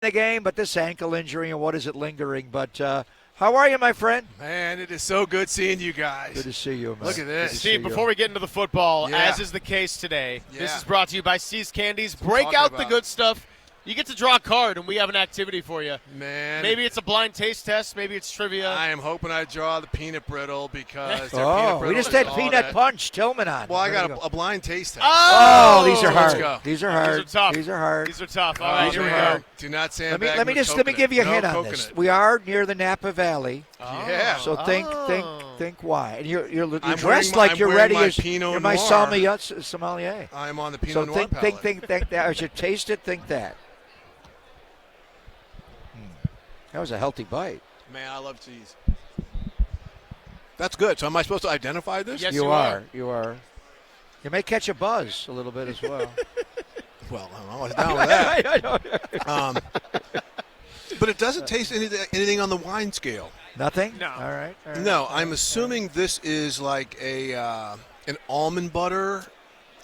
the game, but this ankle injury and what is it lingering? But how are you, my friend? Man, it is so good seeing you guys. Good to see you, man. Look at this. Steve, before we get into the football, Yeah. as is the case today, Yeah. this is brought to you by C's Candies. That's what I'm Break talking out the about. good stuff. You get to draw a card, and we have an activity for you. Man. Maybe it's a blind taste test. Maybe it's trivia. I am hoping I draw the peanut brittle because their peanut brittle we just is had all peanut that- punch Tillman on. Well, I There got you a blind taste test. Oh, these are Let's hard. go. These are hard. These are tough. These are hard. These are tough. All Oh, right, here we man. go. Do not Let sandbag me with let me give you a coconut. hint No on this. coconut. We are near the Napa Valley, Yeah. so think why. And you're I'm dressed wearing like I'm you're wearing ready my as Pinot you're my Noir. sommelier. I'm on the Pinot So Noir think palette. that as you taste it, think that. That was a healthy bite. Man, I love cheese. That's good. So am I supposed to identify this? Yes, you you are. You are. You may catch a buzz a little bit as well. Well, I was down with that. But it doesn't taste anything on the wine scale. Nothing? No. All right. No, I'm assuming this is like an almond butter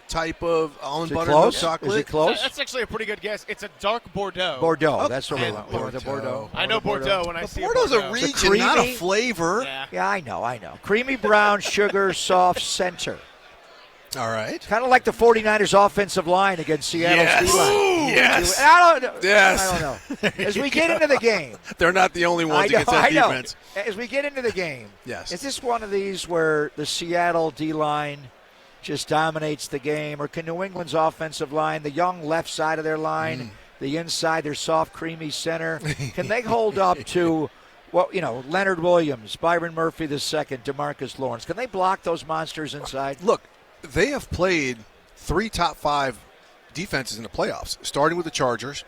type of almond Is it butter close? milk chocolate. Is it close? That's actually a pretty good guess. It's a dark Bordeaux. Bordeaux. Oh, That's what we and want. We want the Bordeaux. I know Bordeaux when I But see Bordeaux's a a Bordeaux. region, not a creamy- flavor. Yeah. Yeah, I know. Creamy brown sugar, soft center. All right. Kind of like the 49ers offensive line against Seattle's Yes. D-line. Ooh, yes. I don't, Yes. I don't know. As we get into the game, They're not the only ones against that defense. As we get into the game, Yes. is this one of these where the Seattle D-line just dominates the game, or can New England's offensive line, the young left side of their line, the inside, their soft, creamy center, can they hold up to, Leonard Williams, Byron Murphy II, DeMarcus Lawrence? Can they block those monsters inside? Look, they have played 3 top 5 defenses in the playoffs, starting with the Chargers.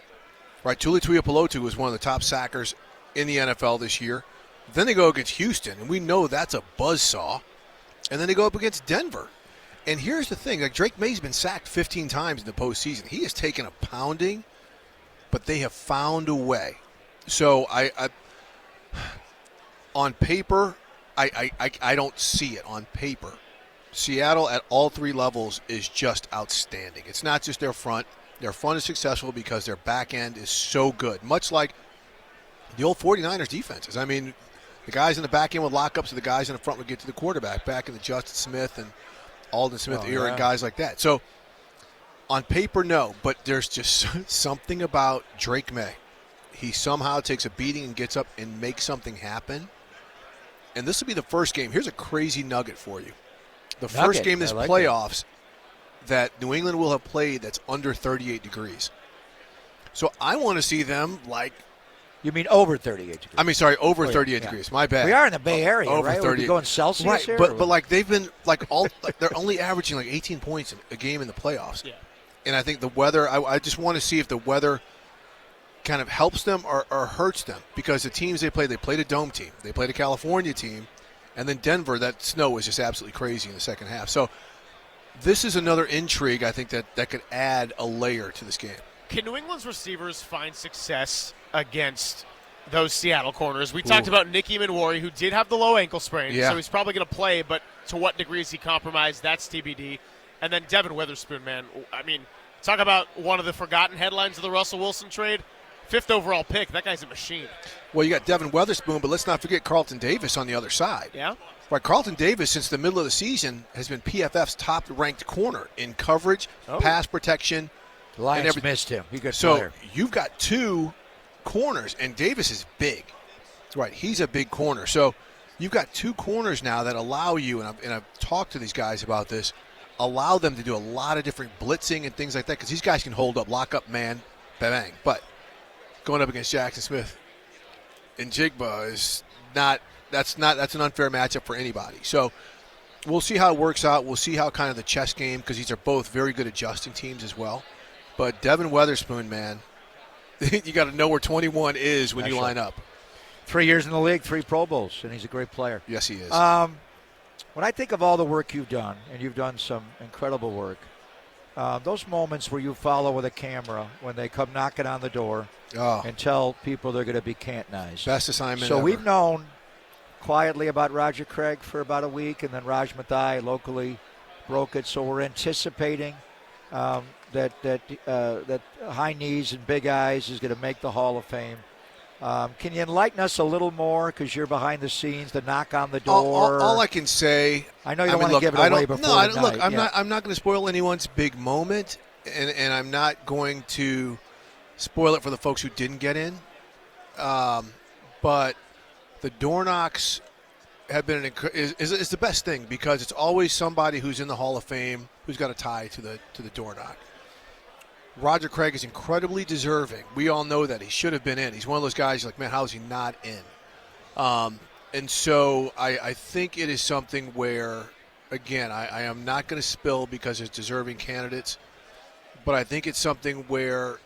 Right, Tuli Tuipulotu was one of the top sackers in the NFL this year. Then they go against Houston, and we know that's a buzzsaw. And then they go up against Denver. And here's the thing, like Drake May's been sacked 15 times in the postseason. He has taken a pounding, but they have found a way. So I on paper, I don't see it on paper. Seattle at all 3 levels is just outstanding. It's not just their front. Their front is successful because their back end is so good, much like the old 49ers defenses. I mean, the guys in the back end would lock up so the guys in the front would get to the quarterback, back in the Justin Smith and Aldon Smith era and guys like that. So on paper, no, but there's just something about Drake May. He somehow takes a beating and gets up and makes something happen. And this will be the first game. Here's a crazy nugget for you. The first game this playoffs that New England will have played that's under 38 degrees. So I want to see them like. You mean over 38 degrees? I mean, sorry, over 38 degrees. My bad. We are in the Bay Area, over right? 38. Are we going Celsius right, here? But like they've been like they're only averaging like 18 points a game in the playoffs. Yeah. And I think the weather. I just want to see if the weather kind of helps them or hurts them, because the teams they played a dome team, they played a California team, and then Denver. That snow was just absolutely crazy in the second half. So this is another intrigue. I think that could add a layer to this game. Can New England's receivers find success against those Seattle corners? We talked about Nicky Manwari, who did have the low ankle sprain, so he's probably going to play, but to what degree is he compromised? That's TBD. And then Devin Witherspoon, man. I mean, talk about one of the forgotten headlines of the Russell Wilson trade. 5th overall pick. That guy's a machine. Well, you got Devin Witherspoon, but let's not forget Carlton Davis on the other side. Yeah? Right, Carlton Davis, since the middle of the season, has been PFF's top-ranked corner in coverage, pass protection. The Lions missed him. He's a good player. So you've got 2 corners, and Davis is big. Right, he's a big corner. So you've got 2 corners now that allow you, and I've talked to these guys about this, allow them to do a lot of different blitzing and things like that, because these guys can hold up, lock up, man, bang. But going up against Jackson Smith and Jigba is that's an unfair matchup for anybody. So we'll see how it works out. We'll see how kind of the chess game, because these are both very good adjusting teams as well. But Devin Witherspoon, man, you got to know where 21 is when you line up. 3 years in the league, 3 Pro Bowls, and he's a great player. Yes, he is. When I think of all the work you've done, and you've done some incredible work, those moments where you follow with a camera when they come knocking on the door and tell people they're going to be cantonized. Best assignment So ever. we've known quietly about Roger Craig for about a week, and then Raj Mathai locally broke it. So we're anticipating that high knees and big eyes is going to make the Hall of Fame. Can you enlighten us a little more, because you're behind the scenes, the knock on the door? All I can say, I know you don't want to give it away before the night. Look, I'm not going to spoil anyone's big moment, and I'm not going to spoil it for the folks who didn't get in. But the door knocks have been is the best thing, because it's always somebody who's in the Hall of Fame who's got a tie to the door knock. Roger Craig is incredibly deserving. We all know that. He should have been in. He's one of those guys you're like, man, how is he not in? And so I think it is something where, again, I am not going to spill because there's deserving candidates, but I think it's something where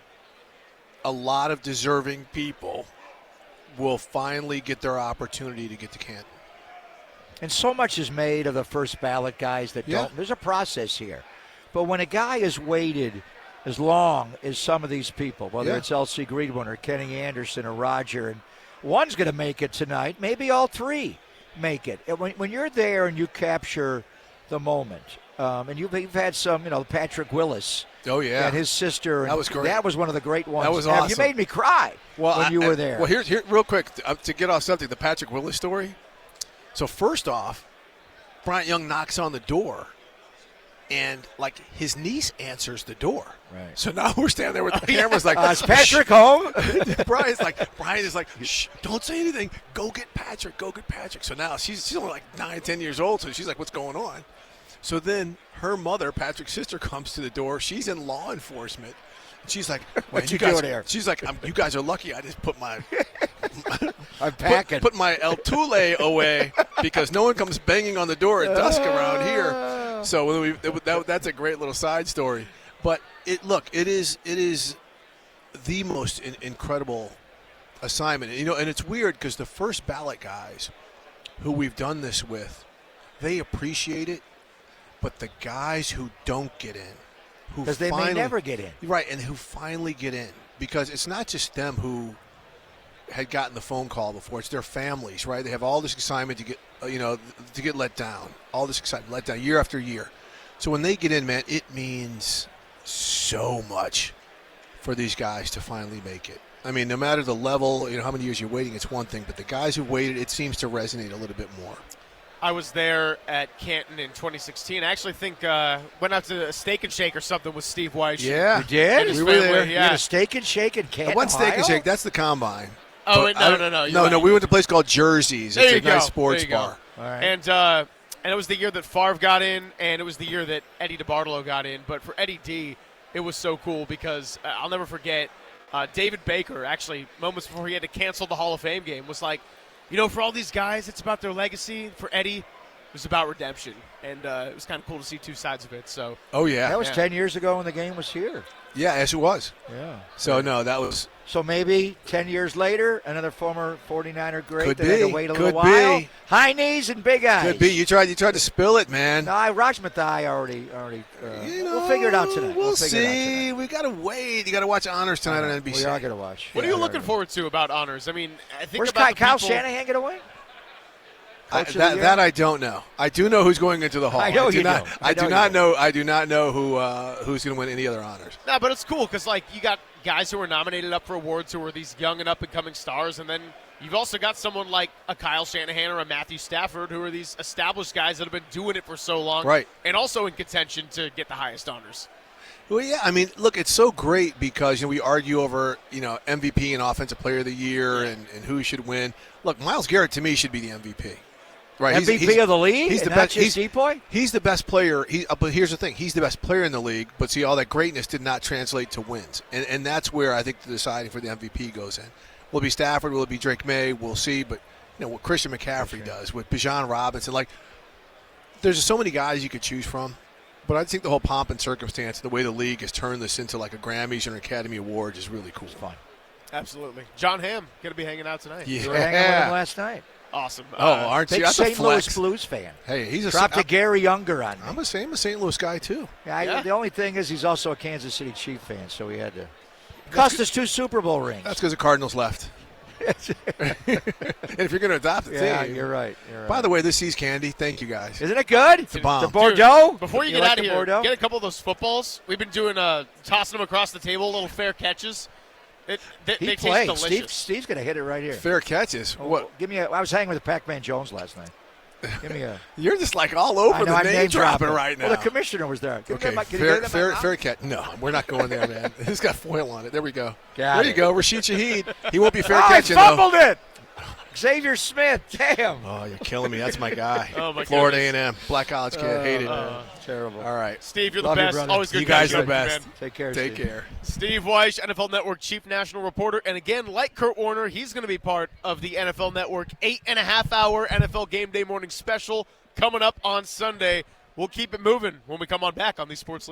a lot of deserving people will finally get their opportunity to get to Canton. And so much is made of the first ballot guys that don't. There's a process here. But when a guy has waited as long as some of these people, whether it's L.C. Greenwood or Kenny Anderson or Roger, and one's going to make it tonight, maybe all three make it. And when you're there and you capture the moment, and you've had some, Patrick Willis. Oh, yeah. And his sister. That was great. That was one of the great ones. That was awesome. You made me cry when you were there. Well, here, real quick, to get off something, the Patrick Willis story. So first off, Bryant Young knocks on the door, and his niece answers the door. Right. So now we're standing there with the cameras like, is Patrick home? Brian is like, shh, don't say anything. Go get Patrick. Go get Patrick. So now she's only like 9, 10 years old, so she's like, what's going on? So then her mother, Patrick's sister, comes to the door. She's in law enforcement. She's like, what you doing here? She's like, you guys are lucky I just put my I'm packing. Put my El Tule away because no one comes banging on the door at dusk around here. So that's a great little side story. But it is the most incredible assignment. And it's weird because the first ballot guys who we've done this with, they appreciate it. But the guys who don't get in, because they may never get in, right, and who finally get in, because it's not just them who had gotten the phone call before; it's their families, right? They have all this excitement to get let down, all this excitement let down year after year. So when they get in, man, it means so much for these guys to finally make it. I mean, no matter the level, how many years you're waiting, it's one thing, but the guys who waited, it seems to resonate a little bit more. I was there at Canton in 2016. I actually think went out to a Steak and Shake or something with Steve Wyche. Yeah. You did? We were there. You had a Steak and Shake in Canton, One Steak and Shake, that's the Combine. Oh, wait, no. No, we went to a place called Jersey's. There It's a nice sports bar. All right. And it was the year that Favre got in, and it was the year that Eddie DeBartolo got in. But for Eddie D, it was so cool because I'll never forget David Baker, actually, moments before he had to cancel the Hall of Fame game, was like, for all these guys, it's about their legacy. For Eddie, it was about redemption, and it was kind of cool to see two sides of it. So, oh yeah, that was 10 years ago when the game was here. Yeah, yes, it was. Yeah. So no, that was. So maybe 10 years later, another former 49er great Could that be. had to wait a little Could while. be. High knees and big eyes. Could be. You tried to spill it, man. No, Raj Mathai already. We'll figure it out tonight. We'll see. We got to wait. You got to watch Honors tonight on NBC. We are going to watch. What are you looking forward to about Honors? I mean, I think where's about Kyle Shanahan going to win? That I don't know. I do know who's going into the Hall. I know you do. I do not know who's going to win any other honors. No, but it's cool because you got guys who are nominated up for awards who are these young and up and coming stars, and then you've also got someone like a Kyle Shanahan or a Matthew Stafford who are these established guys that have been doing it for so long, right? And also in contention to get the highest honors. Well, yeah. I mean, look, it's so great because we argue over MVP and Offensive Player of the Year and who should win. Look, Myles Garrett to me should be the MVP. Right, MVP of the league. He's the best. He's the best player. But here's the thing: he's the best player in the league. But see, all that greatness did not translate to wins, and that's where I think the deciding for the MVP goes in. Will it be Stafford? Will it be Drake May? We'll see. But what Christian McCaffrey does with Bijan Robinson, there's just so many guys you could choose from. But I think the whole pomp and circumstance, the way the league has turned this into like a Grammys or an Academy Awards, is really cool. It's fun. Absolutely. John Hamm going to be hanging out tonight. Yeah. You were hanging with him last night. Awesome. Aren't you? Big That's St. a flex. Louis Blues fan. Hey, he's dropped a Gary Younger on me. I'm a St. Louis guy too. Yeah. The only thing is he's also a Kansas City Chief fan, so he had to. Cost us 2 Super Bowl rings. That's because the Cardinals left. And if you're going to adopt a Yeah, team. you're right. By the way, this sea's candy. Thank you, guys. Isn't it good? It's a bomb. The Bordeaux? Dude, before you get like out of here, Bordeaux? get a couple of those footballs. We've been doing tossing them across the table, little fair catches. They He taste played. delicious. Steve's going to hit it right here. Fair catches. Oh, What? Give me I was hanging with Pacman Jones last night. Give me a. You're just like all over I know, the I'm name dropping dropping right now. Well, the commissioner was there. Can you Okay, get can you get him out? fair catch. No, we're not going there, man. It's got foil on it. There we go. Got there it. you go. Rashid Shaheed. He won't be fair Oh, he catching, though. fumbled it. Xavier Smith. Damn. Oh, you're killing me. That's my guy. Oh, my Florida goodness. A&M. Black college kid. Hate it. Terrible. All right. Steve, you're Love the you, best. brother. Always good You guys catching are the up, best. man. Take care. Take Steve. care. Steve Wyche, NFL Network chief national reporter. And again, like Kurt Warner, he's going to be part of the NFL Network 8.5-hour NFL Game Day morning special coming up on Sunday. We'll keep it moving when we come on back on the Sports League.